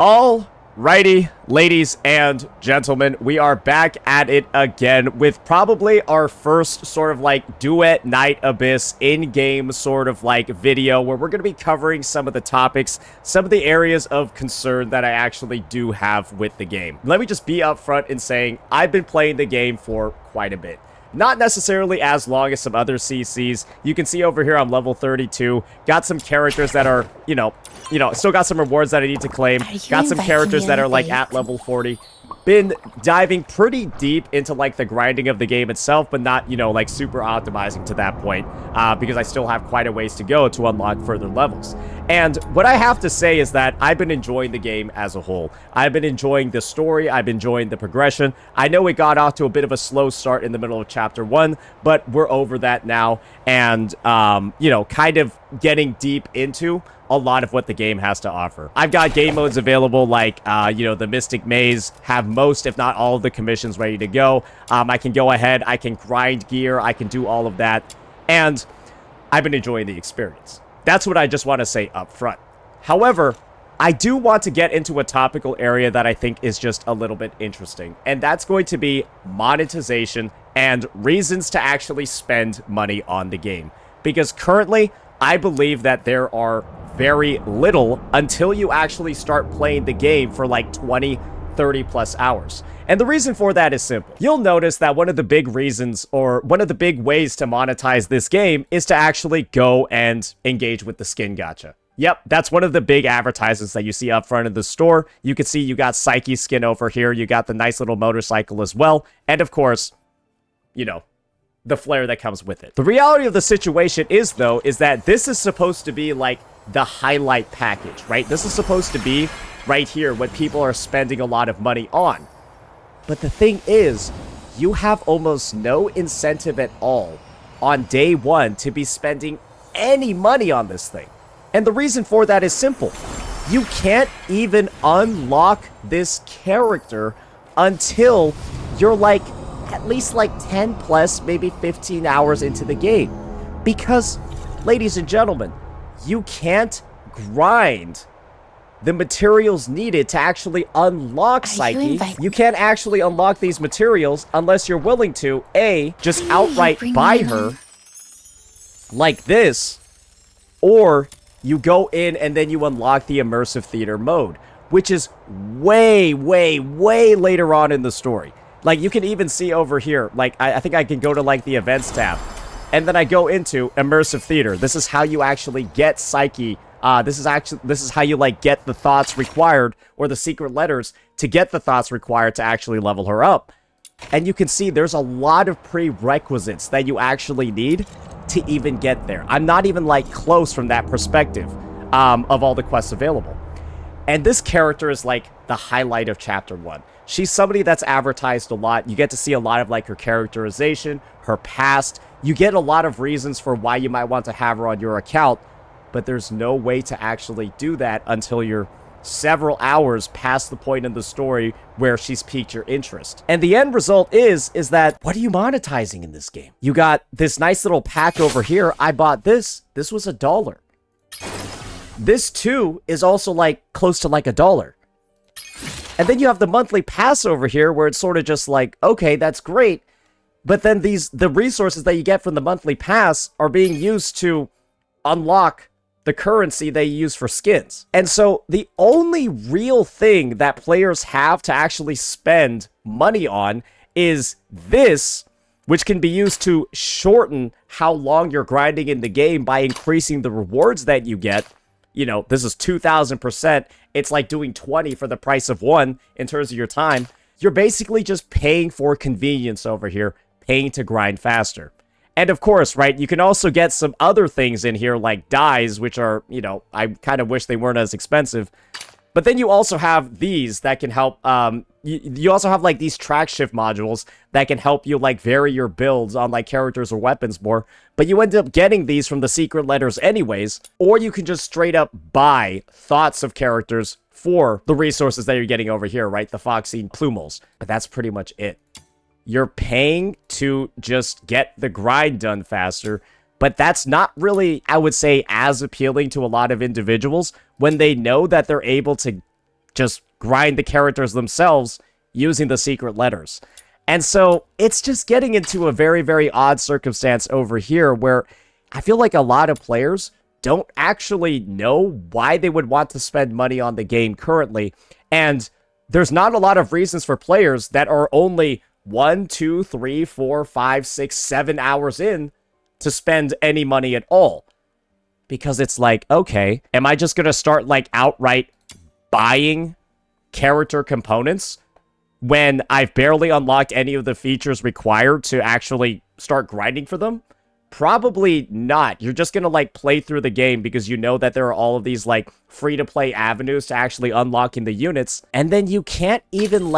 Alrighty, ladies and gentlemen, we are back at it again with probably our first sort of like Duet Night Abyss in-game sort of like video where we're going to be covering some of the topics, some of the areas of concern that I actually do have with the game. Let me just be upfront in saying I've been playing the game for quite a bit. Not necessarily as long as some other CCs. You can see over here I'm level 32. Got some characters that are, still got some rewards that I need to claim. Got some characters that are like at level 40. Been diving pretty deep into like the grinding of the game itself, but not, like super optimizing to that point because I still have quite a ways to go to unlock further levels. And what I have to say is that I've been enjoying the game as a whole. I've been enjoying the story. I've been enjoying the progression. I know it got off to a bit of a slow start in the middle of Chapter 1, but we're over that now and, kind of getting deep into a lot of what the game has to offer. I've got game modes available like, the Mystic Maze, have most, if not all of the commissions ready to go. I can go ahead, I can grind gear, I can do all of that, and I've been enjoying the experience. That's what I just want to say up front. However, I do want to get into a topical area that I think is just a little bit interesting, and that's going to be monetization and reasons to actually spend money on the game. Because currently, I believe that there are very little until you actually start playing the game for like 20, 30 plus hours. And the reason for that is simple. You'll notice that one of the big reasons or one of the big ways to monetize this game is to actually go and engage with the skin gacha. Yep, that's one of the big advertisements that you see up front of the store. You can see you got Psyche's skin over here. You got the nice little motorcycle as well. And of course, the flair that comes with it. The reality of the situation is, though, is that this is supposed to be like the highlight package, right? This is supposed to be right here what people are spending a lot of money on. But the thing is, you have almost no incentive at all on day one to be spending any money on this thing. And the reason for that is simple. You can't even unlock this character until you're like at least like 10 plus, maybe 15 hours into the game. Because, ladies and gentlemen, you can't grind the materials needed to actually unlock Psyche. You can't actually unlock these materials unless you're willing to, A, just outright buy her like this, or you go in and then you unlock the immersive theater mode, which is way, way, way later on in the story. Like, you can even see over here, like, I think I can go to, like, the events tab, and then I go into immersive theater. This is how you actually get Psyche. This is how you, like, get the thoughts required, or the secret letters, to get the thoughts required to actually level her up. And you can see there's a lot of prerequisites that you actually need to even get there. I'm not even, like, close from that perspective of all the quests available. And this character is, like, the highlight of Chapter 1. She's somebody that's advertised a lot. You get to see a lot of, like, her characterization, her past. You get a lot of reasons for why you might want to have her on your account, but there's no way to actually do that until you're several hours past the point in the story where she's piqued your interest. And the end result is that, what are you monetizing in this game? You got this nice little pack over here. I bought this. This was $1. This, too, is also, like, close to, like, $1. And then you have the monthly pass over here where it's sort of just like, okay, that's great. But then the resources that you get from the monthly pass are being used to unlock the currency they use for skins. And so the only real thing that players have to actually spend money on is this, which can be used to shorten how long you're grinding in the game by increasing the rewards that you get. This is 2,000%. It's like doing 20 for the price of 1 in terms of your time. You're basically just paying for convenience over here, paying to grind faster. And of course, right, you can also get some other things in here like dyes, which are, I kind of wish they weren't as expensive. But then you also have these that can help, you also have like these track shift modules that can help you like vary your builds on like characters or weapons more. But you end up getting these from the secret letters anyways, or you can just straight up buy thoughts of characters for the resources that you're getting over here, right? The Foxine Plumels. But that's pretty much it. You're paying to just get the grind done faster. But that's not really, I would say, as appealing to a lot of individuals when they know that they're able to just grind the characters themselves using the secret letters. And so it's just getting into a very, very odd circumstance over here where I feel like a lot of players don't actually know why they would want to spend money on the game currently. And there's not a lot of reasons for players that are only 1, 2, 3, 4, 5, 6, 7 hours in to spend any money at all. Because it's like, okay, am I just going to start like outright buying character components when I've barely unlocked any of the features required to actually start grinding for them? Probably not. You're just gonna like play through the game because you know that there are all of these like free-to-play avenues to actually unlocking the units, and then you can't even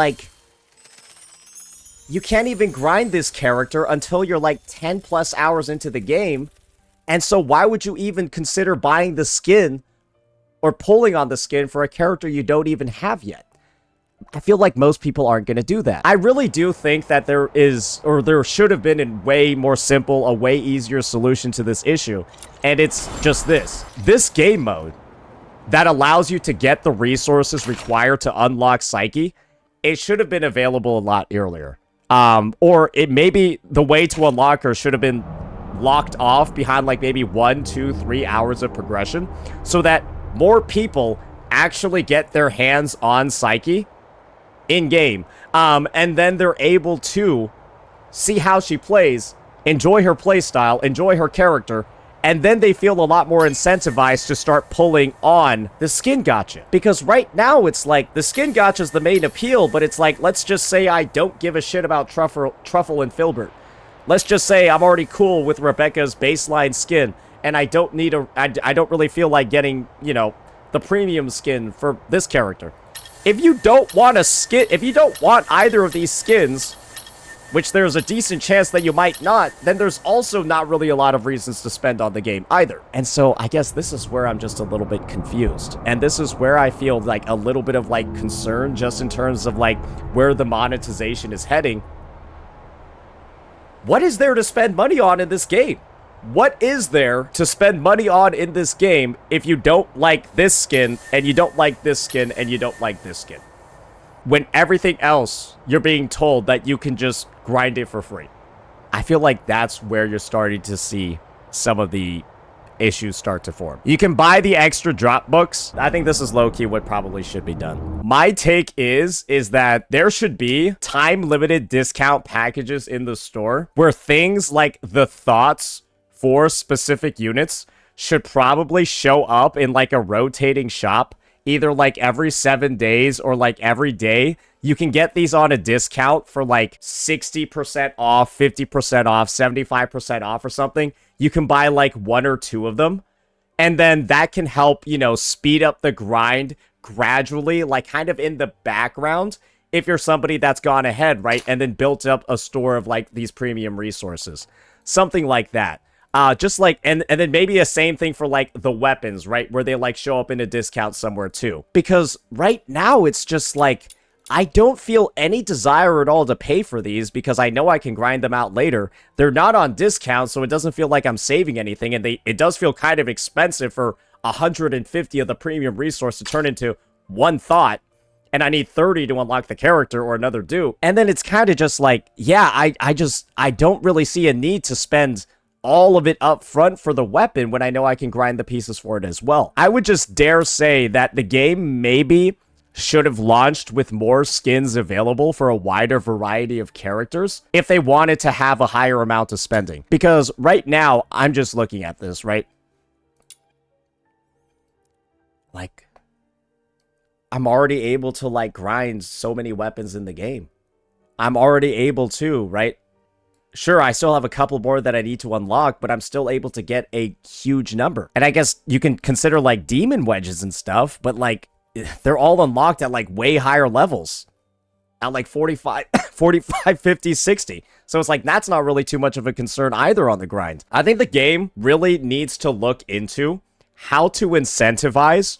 grind this character until you're like 10 plus hours into the game. And so why would you even consider buying the skin or pulling on the skin for a character you don't even have yet? I feel like most people aren't going to do that. I really do think that there is, or there should have been, a way more simple, a way easier solution to this issue. And it's just this. This game mode that allows you to get the resources required to unlock Psyche, it should have been available a lot earlier. Or it maybe the way to unlock her should have been locked off behind like maybe 1, 2, 3 hours of progression so that more people actually get their hands on Psyche in-game, and then they're able to see how she plays, enjoy her playstyle, enjoy her character, and then they feel a lot more incentivized to start pulling on the skin gacha. Because right now, it's like, the skin gacha is the main appeal, but it's like, let's just say I don't give a shit about Truffle and Filbert. Let's just say I'm already cool with Rebecca's baseline skin, and I don't need I don't really feel like getting, you know, the premium skin for this character. If you don't want a skin, if you don't want either of these skins, which there's a decent chance that you might not, then there's also not really a lot of reasons to spend on the game either. And so I guess this is where I'm just a little bit confused. And this is where I feel like a little bit of like concern just in terms of like where the monetization is heading. What is there to spend money on in this game? What is there to spend money on in this game if you don't like this skin, and you don't like this skin, and you don't like this skin? When everything else, you're being told that you can just grind it for free. I feel like that's where you're starting to see some of the issues start to form. You can buy the extra drop books. I think this is low-key what probably should be done. My take is that there should be time-limited discount packages in the store where things like the thoughts for specific units should probably show up in like a rotating shop, either like every 7 days or like every day. You can get these on a discount for like 60% off, 50% off, 75% off or something. You can buy like 1 or 2 of them. And then that can help, you know, speed up the grind gradually, like kind of in the background, if you're somebody that's gone ahead, right? And then built up a store of like these premium resources. Something like that. Just like, and then maybe a same thing for like the weapons, right? Where they like show up in a discount somewhere too. Because right now it's just like, I don't feel any desire at all to pay for these because I know I can grind them out later. They're not on discount, so it doesn't feel like I'm saving anything. And it does feel kind of expensive for 150 of the premium resource to turn into one thought. And I need 30 to unlock the character or another dupe. And then it's kind of just like, yeah, I don't really see a need to spend all of it up front for the weapon when I know I can grind the pieces for it as well. I would just dare say that the game maybe should have launched with more skins available for a wider variety of characters if they wanted to have a higher amount of spending. Because right now, I'm just looking at this, right? Like, I'm already able to, like, grind so many weapons in the game. I'm already able to, right? Sure, I still have a couple more that I need to unlock, but I'm still able to get a huge number. And I guess you can consider, like, demon wedges and stuff, but, like, they're all unlocked at, like, way higher levels. At, like, 45, 50, 60. So it's like, that's not really too much of a concern either on the grind. I think the game really needs to look into how to incentivize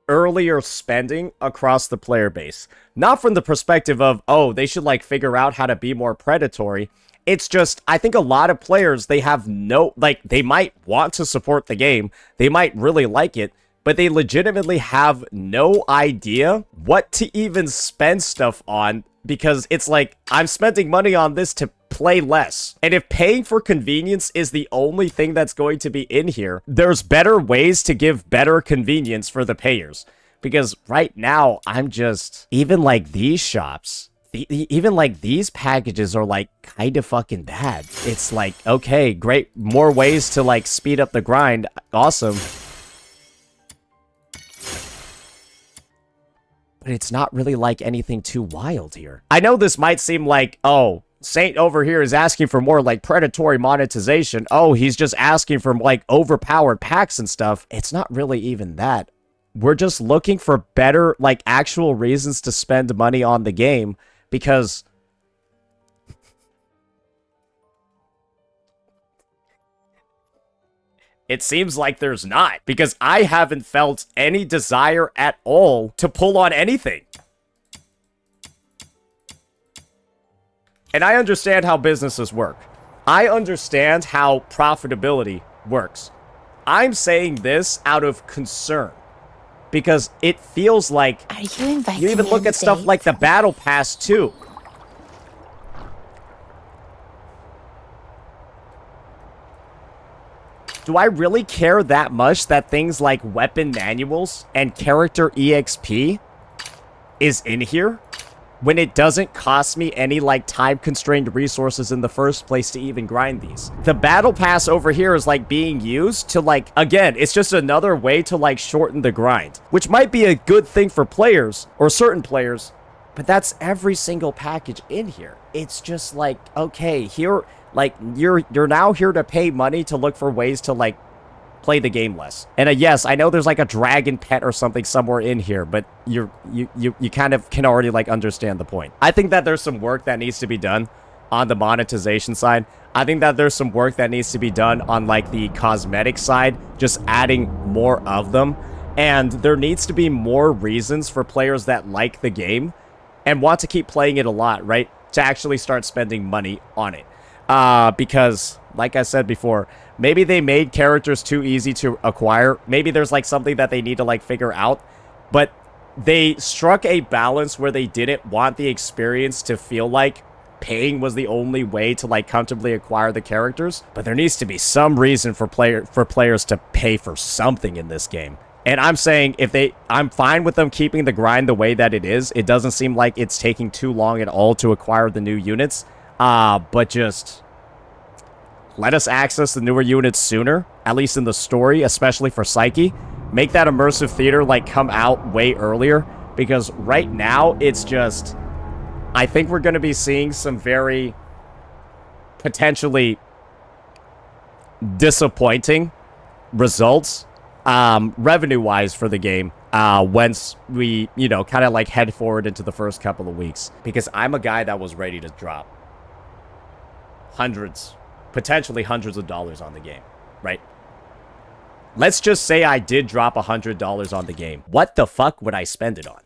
earlier spending across the player base. Not from the perspective of, oh, they should, like, figure out how to be more predatory. It's just, I think a lot of players, they have no, like, they might want to support the game. They might really like it, but they legitimately have no idea what to even spend stuff on, because it's like, I'm spending money on this to play less. And if paying for convenience is the only thing that's going to be in here, there's better ways to give better convenience for the payers. Because right now, I'm just, even like these shops, even like these packages are like kind of fucking bad. It's like, okay, great, more ways to like speed up the grind. Awesome. But it's not really like anything too wild here. I know this might seem like, oh, Saint over here is asking for more like predatory monetization. Oh, he's just asking for like overpowered packs and stuff. It's not really even that. We're just looking for better, like, actual reasons to spend money on the game, because it seems like there's not, because I haven't felt any desire at all to pull on anything. And I understand how businesses work. I understand how profitability works. I'm saying this out of concern, because it feels like you even look at stuff like the Battle Pass too. Do I really care that much that things like weapon manuals and character EXP is in here when it doesn't cost me any like time-constrained resources in the first place to even grind these? The Battle Pass over here is like being used to like, again, it's just another way to like shorten the grind, which might be a good thing for players or certain players, but that's every single package in here. It's just like, okay, here, like you're now here to pay money to look for ways to like play the game less. And yes, I know there's like a dragon pet or something somewhere in here, but you kind of can already like understand the point. I think that there's some work that needs to be done on the monetization side. I think that there's some work that needs to be done on like the cosmetic side, just adding more of them. And there needs to be more reasons for players that like the game and want to keep playing it a lot, right, to actually start spending money on it. Because, like I said before, maybe they made characters too easy to acquire. Maybe there's like something that they need to like figure out. But they struck a balance where they didn't want the experience to feel like paying was the only way to like comfortably acquire the characters. But there needs to be some reason for players to pay for something in this game. And I'm saying I'm fine with them keeping the grind the way that it is. It doesn't seem like it's taking too long at all to acquire the new units. But just let us access the newer units sooner, at least in the story, especially for Psyche. Make that immersive theater, like, come out way earlier, because right now, it's just, I think we're going to be seeing some very potentially disappointing results, revenue-wise for the game, once we, you know, kind of, like, head forward into the first couple of weeks. Because I'm a guy that was ready to drop hundreds, potentially hundreds of dollars on the game, right? Let's just say I did drop $100 on the game. What the fuck would I spend it on?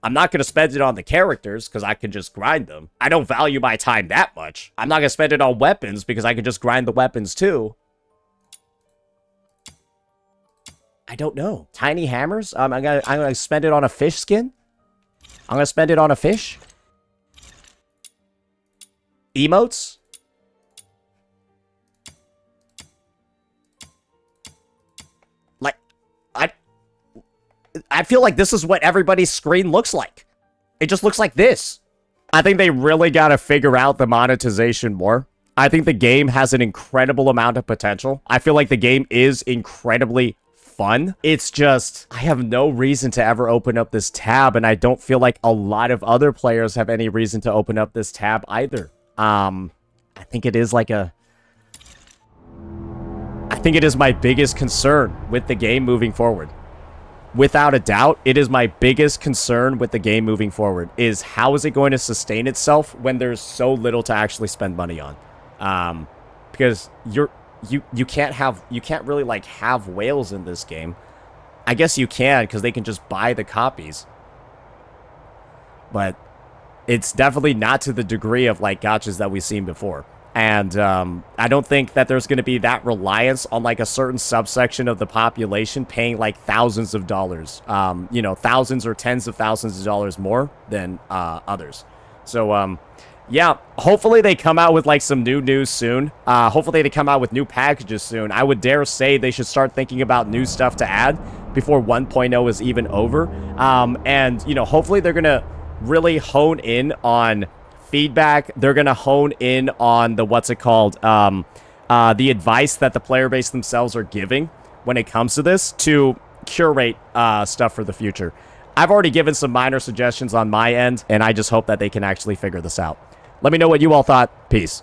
I'm not going to spend it on the characters because I can just grind them. I don't value my time that much. I'm not going to spend it on weapons because I can just grind the weapons too. I don't know. Tiny hammers? I'm gonna spend it on a fish skin? I'm going to spend it on a fish? Emotes? Like, I feel like this is what everybody's screen looks like. It just looks like this. I think they really got to figure out the monetization more. I think the game has an incredible amount of potential. I feel like the game is incredibly fun. It's just, I have no reason to ever open up this tab, and I don't feel like a lot of other players have any reason to open up this tab either. I think it is like I think it is my biggest concern with the game moving forward. Without a doubt, it is my biggest concern with the game moving forward, is how is it going to sustain itself when there's so little to actually spend money on? Because you can't really like have whales in this game. I guess you can, because they can just buy the copies. But it's definitely not to the degree of like gachas that we've seen before. And I don't think that there's going to be that reliance on like a certain subsection of the population paying like thousands of dollars, you know, thousands or tens of thousands of dollars more than others. So, yeah, hopefully they come out with like some new news soon. Hopefully they come out with new packages soon. I would dare say they should start thinking about new stuff to add before 1.0 is even over. And, you know, hopefully they're going to really hone in on feedback. They're going to hone in on the, the advice that the player base themselves are giving when it comes to this to curate stuff for the future. I've already given some minor suggestions on my end, and I just hope that they can actually figure this out. Let me know what you all thought. Peace.